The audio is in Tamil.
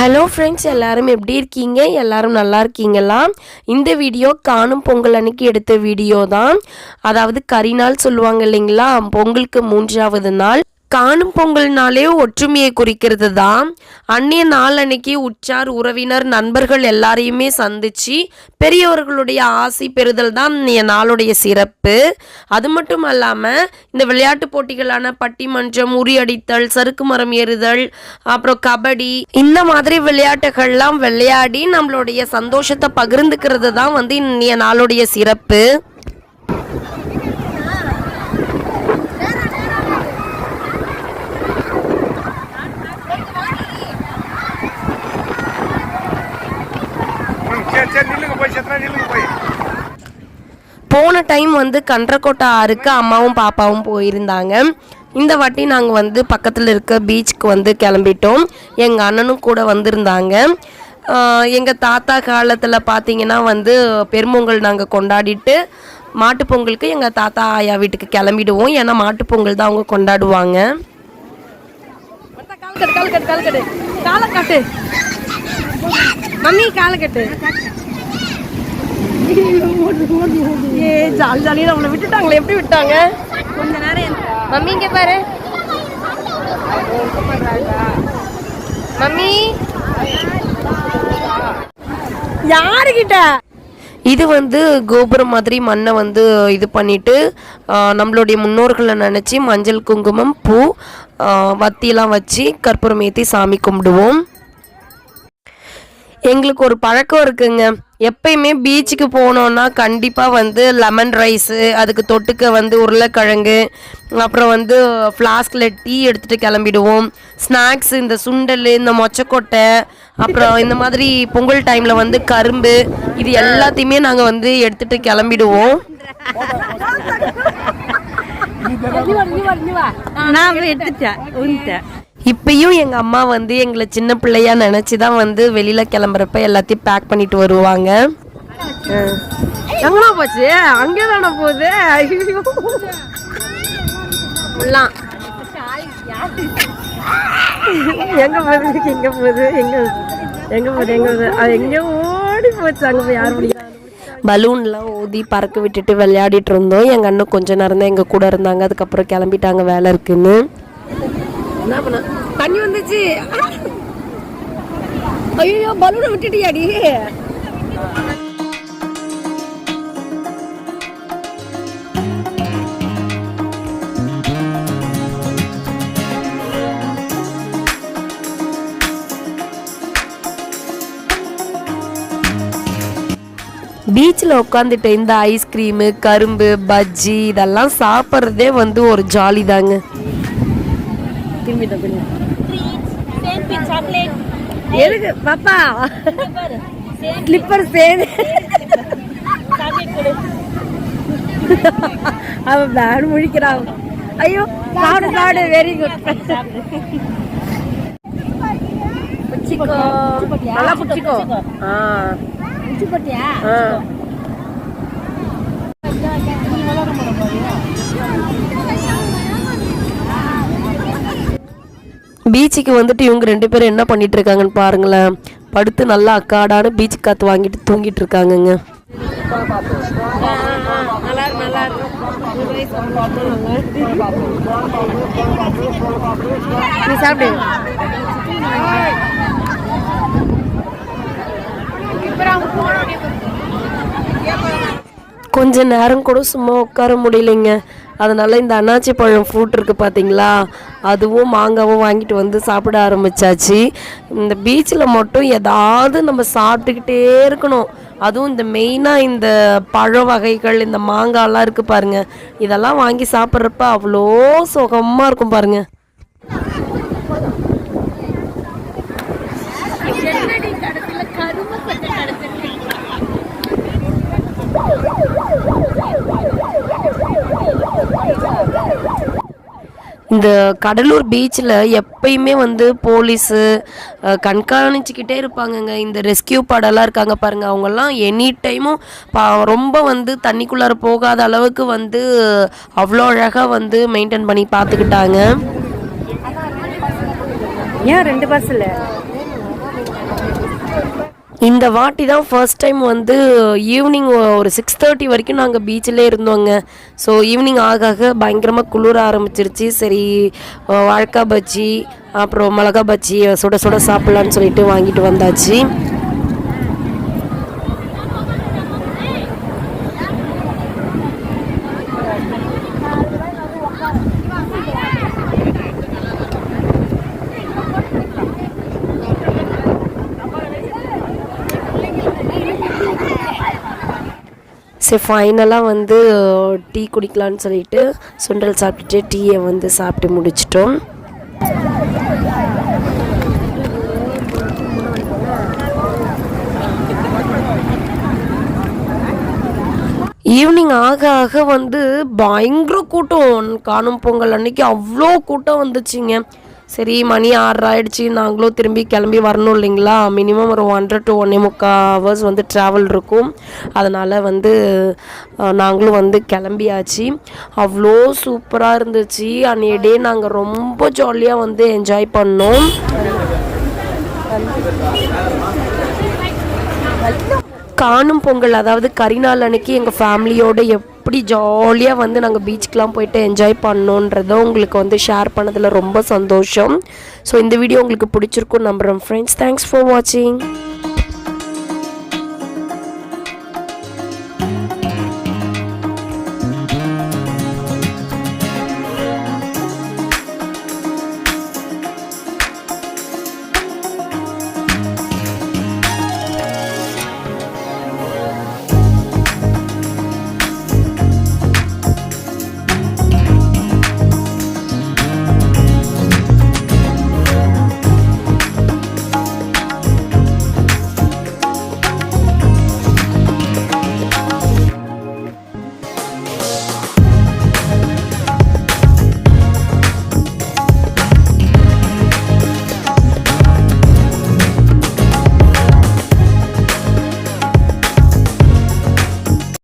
ஹலோ ஃப்ரெண்ட்ஸ், எல்லாரும் எப்படி இருக்கீங்க? எல்லாரும் நல்லா இருக்கீங்களா? இந்த வீடியோ காணும் பொங்கல் அன்னைக்கு எடுத்த வீடியோ தான். அதாவது கரிநாள் சொல்லுவாங்க இல்லைங்களா, பொங்கலுக்கு 3வது நாள். காணும் பொங்கல்னாலே ஒற்றுமையை குறிக்கிறது தான். அன்னைய நாள் அன்னைக்கு உற்றார் உறவினர் நண்பர்கள் எல்லாரையுமே சந்திச்சு பெரியவர்களுடைய ஆசை பெறுதல் தான் நாளுடைய சிறப்பு. அது மட்டும் இல்லாமல் இந்த விளையாட்டு போட்டிகளான பட்டிமன்றம், உரியடித்தல், சறுக்கு மரம் ஏறுதல், அப்புறம் கபடி, இந்த மாதிரி விளையாட்டுகள்லாம் விளையாடி நம்மளுடைய சந்தோஷத்தை பகிர்ந்துக்கிறது தான் இன்னைய நாளுடைய சிறப்பு. போன டைம் கன்றக்கோட்டை ஆறுக்கு அம்மாவும் பாப்பாவும் போயிருந்தாங்க. இந்த வாட்டி நாங்கள் பக்கத்தில் இருக்க பீச்சுக்கு கிளம்பிட்டோம். எங்கள் அண்ணனும் கூட வந்திருந்தாங்க. எங்கள் தாத்தா காலத்தில் பார்த்தீங்கன்னா பெரும்பொங்கல் நாங்கள் கொண்டாடிட்டு மாட்டுப்பொங்கலுக்கு எங்கள் தாத்தா ஆயா வீட்டுக்கு கிளம்பிடுவோம். ஏன்னா மாட்டுப்பொங்கல் தான் அவங்க கொண்டாடுவாங்க. மம்மி காலக்கட்டு ஜாலி ஜாலியாக நம்மளை விட்டுட்டாங்களே. எப்படி விட்டாங்க? கொஞ்ச நேரம் மம்மி இங்கே பாரு. மம்மி யாருக்கிட்ட இது கோபுரம் மாதிரி மண்ணை இது பண்ணிட்டு நம்மளுடைய முன்னோர்களை நினச்சி மஞ்சள் குங்குமம் பூ வத்தியெல்லாம் வச்சு கற்பூரம் ஏற்றி சாமி கும்பிடுவோம். எங்களுக்கு ஒரு பழக்கம் இருக்குங்க. எப்பயுமே பீச்சுக்கு போனோன்னா கண்டிப்பாக லெமன் ரைஸு, அதுக்கு தொட்டுக்க உருளைக்கிழங்கு, அப்புறம் ஃப்ளாஸ்கில் டீ எடுத்துகிட்டு கிளம்பிடுவோம். ஸ்நாக்ஸ் இந்த சுண்டல், இந்த மொச்சக்கொட்டை, அப்புறம் இந்த மாதிரி பொங்கல் டைமில் கரும்பு, இது எல்லாத்தையுமே நாங்கள் எடுத்துகிட்டு கிளம்பிடுவோம். இப்பயும் எங்கள் அம்மா எங்களை சின்ன பிள்ளையா நினச்சி தான் வெளியில் கிளம்புறப்ப எல்லாத்தையும் பேக் பண்ணிட்டு வருவாங்க. எங்கண்ணா போச்சு? அங்கே தானே போகுது. எங்கே போகுது? எங்கே போகுது? எங்கே எங்கே போகுது? எங்கே போகுது? அது எங்கே ஓடி போச்சு. அங்கே போய் யார் முடியும்? பலூன்லாம் ஊதி பறக்க விட்டுட்டு விளையாடிட்டு இருந்தோம். எங்கள் அண்ணன் கொஞ்சம் நேரம் தான் எங்கள் கூட இருந்தாங்க. அதுக்கப்புறம் கிளம்பிட்டாங்க வேலை இருக்குன்னு. என்ன பண்ண? தண்ணி வந்துச்சு. ஐயோ, பலூனை விட்டுட்டியாடி? பீச்சில் உட்காந்துட்டு இந்த ஐஸ்கிரீமு, கரும்பு, பஜ்ஜி இதெல்லாம் சாப்பிட்றதே ஒரு ஜாலி தாங்க. எதுக்கு பாப்பா ஸ்லிப்பர் சேது? அவன் பேடு முழிக்கிறான். ஐயோ சாடு சாடு. Very good. புச்சிக்கோ, நல்லா புச்சிக்கோ. பீச்சுக்கு இவங்க 2 பேரும் என்ன பண்ணிட்டு இருக்காங்கன்னு பாருங்களேன். படுத்து நல்லா அக்காடான பீச் காத்து வாங்கிட்டு தூங்கிட்டு இருக்காங்கங்க. நீ சாப்பிடு. கொஞ்ச நேரம் கூட சும்மா உட்கார முடியலைங்க. அதனால இந்த அன்னாச்சி பழம் ஃப்ரூட் இருக்குது பார்த்தீங்களா, அதுவும் மாங்காவும் வாங்கிட்டு சாப்பிட ஆரம்பித்தாச்சு. இந்த பீச்சில் மட்டும் ஏதாவது நம்ம சாப்பிட்டுக்கிட்டே இருக்கணும். அதுவும் இந்த மெயினாக இந்த பழ வகைகள், இந்த மாங்காய்லாம் இருக்குது பாருங்கள், இதெல்லாம் வாங்கி சாப்பிட்றப்ப அவ்வளோ சுகமாக இருக்கும் பாருங்கள். இந்த கடலூர் பீச்சில் எப்பயுமே போலீஸு கண்காணிச்சிக்கிட்டே இருப்பாங்கங்க. இந்த ரெஸ்கியூ படலாம் இருக்காங்க பாருங்கள், அவங்கெல்லாம் எனி டைமும் ரொம்ப தண்ணிக்குள்ளார போகாத அளவுக்கு அவ்வளோ அழகாக மெயின்டைன் பண்ணி பார்த்துக்கிட்டாங்க. ஏன் 2 பஸ் இல்லை? இந்த வாட்டி தான் ஃபர்ஸ்ட் டைம் வந்து ஈவினிங் ஒரு 6:30 வரைக்கும் நாங்கள் பீச்சிலே இருந்தோங்க. ஸோ ஈவினிங் ஆக ஆக பயங்கரமாக குளிர ஆரம்பிச்சிருச்சு. சரி வாழைக்காய் பஜ்ஜி அப்புறம் மிளகா பஜ்ஜி சுட சுட சாப்பிட்லான்னு சொல்லிட்டு வாங்கிட்டு வந்தாச்சு. சரி ஃபைனலாக வந்து டீ குடிக்கலான்னு சொல்லிட்டு சுண்டல் சாப்பிட்டுட்டு டீயை வந்து சாப்பிட்டு முடிச்சிட்டோம். ஈவினிங் ஆக ஆக வந்து பயங்கர கூட்டம். காணும் பொங்கல் அன்னைக்கு அவ்வளோ கூட்டம் வந்துச்சுங்க. சரி மணி 6 ஆகிடுச்சி, நாங்களும் திரும்பி கிளம்பி வரணும் இல்லைங்களா. மினிமம் ஒரு 1.5 to 1.25 hours வந்து ட்ராவல் இருக்கும். அதனால் வந்து நாங்களும் வந்து கிளம்பியாச்சு. அவ்வளோ சூப்பராக இருந்துச்சு. அன்றைய டே நாங்கள் ரொம்ப ஜாலியாக வந்து என்ஜாய் பண்ணோம். காணும் பொங்கல் அதாவது கரிநாள் அன்னைக்கு எங்கள் ஃபேமிலியோடு எப்படி ஜாலியாக வந்து நாங்கள் பீச்சுக்கெலாம் போயிட்டு என்ஜாய் பண்ணோன்றதை உங்களுக்கு வந்து ஷேர் பண்ணதில் ரொம்ப சந்தோஷம். ஸோ இந்த வீடியோ உங்களுக்கு பிடிச்சிருக்கும் நம்புகிறேன் ஃப்ரெண்ட்ஸ். தேங்க்ஸ் ஃபார் வாட்சிங்.